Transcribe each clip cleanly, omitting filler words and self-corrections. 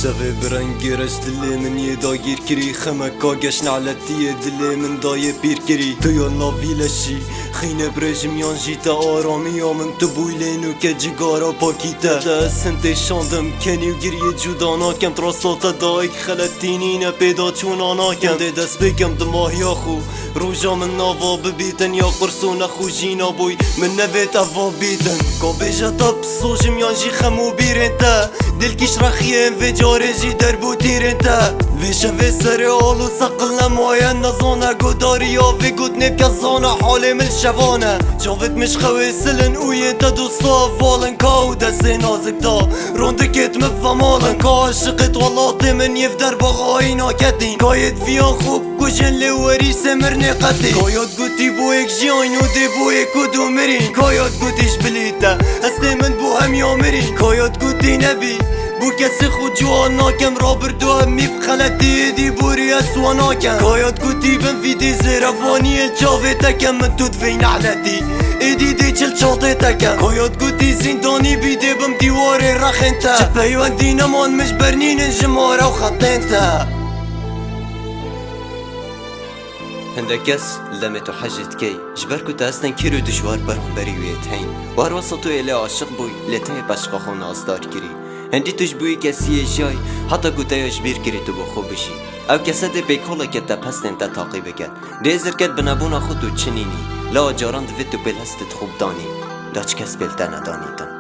شغي برنگی رش دلی من یه داگیر کری خمکا گشن علتیه دلی من دایه پیر کری تو یا ناویلشی خینه برجم یان جیتا آرامی من تو بویلینو که جگارا پاکیتا تا سنت شاندم کنی و گریه جودانا کم تراساتا دایک خلطینین پیدا چونانا کم ده دست بگم دماهیا خو روژا من ناوا ببیتن یا قرسونا خو جینا بوی من نویت افا بیتن که بیجا تا بسوشم یان جی خمو بیرین تا دلکیش رخیه و جارجی در بو تیرین تا ویشه وی سر آلو سقل نماین نزانه گداری یا وی گد نبکه زانه حال مل شوانه جاوت مش خوی سلن اوین تا دوستا والن کاو دست نازک دا روندکت مفهمالن که عاشقت والله من یفدر بغایی ناکتین کایت ویان خوب گوشن لوری سمر نقتی کایت گوتی بو ایک جیان و دی بو ایک کدو مرین کایت گوتیش بلیتا هسته من بو هم یا مرین کایت گوتی نبی بو کسی خود جوان ناکم را بردو همی بخلطی دی بوری اسوا ناکم کایت گوتی بن ویدی زیرفانی الچاوه تکم من تو دوین علتی ایدی دی چل چاطه تکم کایت گوتی زندانی بیده بم دیوار رخین تا چه پیوان دینمان مش برنین جماره و خطین تا هنده کس لمتو حجت کی جبرکو تا استن کیرو دشوار برهم بریویت هین وار وسطو ایلی عاشق بوی لیته بشقا خون ازدار کری هندی توش بوی کسیه جای حتی گوتایش بیر کری تو بخو بشی او کسه ده بیکولا که تا پستن تا تاقیبه کد ریزر کد بنابونا خودو چنینی لا جاران دوید تو بلستت خوب دانی داچ کس بلده ندانیدم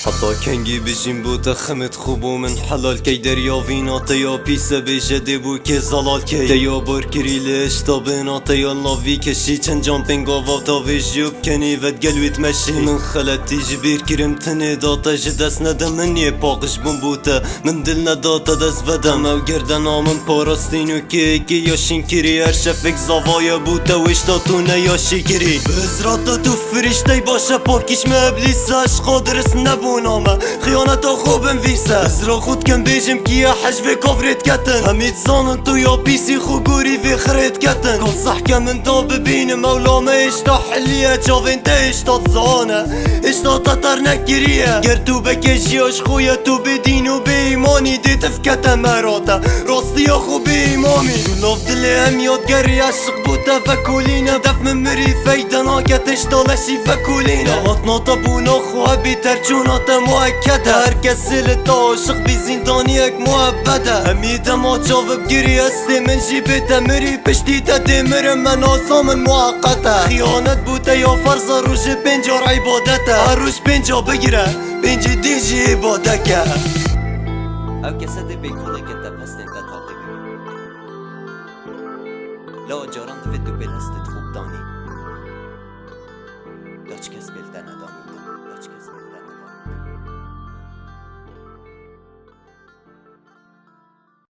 حتی کنگی بشیم بو تخمت خوبو من حلال کی دریاوینا تیا پیسه بیشه دی بو که زلال کی تیا بار کری لشتا بینا تیا ناوی کشی چند جامپینگ آواو تا ویجیوب کنی ود گلویت مشی من خلطی جبیر کرم تنی داتا جدست ندم من یه پاقش بون بوتا من دل نداتا دست ودم او گردن آمن پاراستینو که یاشین کری هر شفک زاوایا بوتا وشتا تو نیاشی کری بزراتا تو فرشتای باشه پاکیش مبلیساش خادرس نبو نامه خیانتا خوبم ویسه ازرا خود کم بیجم که یه حجب کافرت کتن همید زانن تو یا پیسی خو گوری وی خرید کتن کل صح که من دا ببین مولامه اشتا حلیه چاوین تا اشتا زانه اشتا تطر نکریه گر تو بکشیاش خویه تو بدین و به ایمانی دی تفکت مراتا راستی یا خوب ایمامی لاف دل هم یادگری عشق بوده فکولینه دف من مری فیدنا کت اشتا لشی فکولینه هاتنا تبونا خواه بیتر چونا مؤکده هر کسی لتا عاشق بی زندانی اک محبده همیده ما چاو بگیری هستی من جیبه مری پشتی تا دیمر من آسامن موقته خیانت بوده یا فرض روش پنجار عبادته هر روش پنجا بگیره پنج دیجی عباده که او کسی دی بیکوله که تا پستین تا تاقی بگیر لا جاران دوید تو بلستت خوب دانی داچ کس بلده ندانی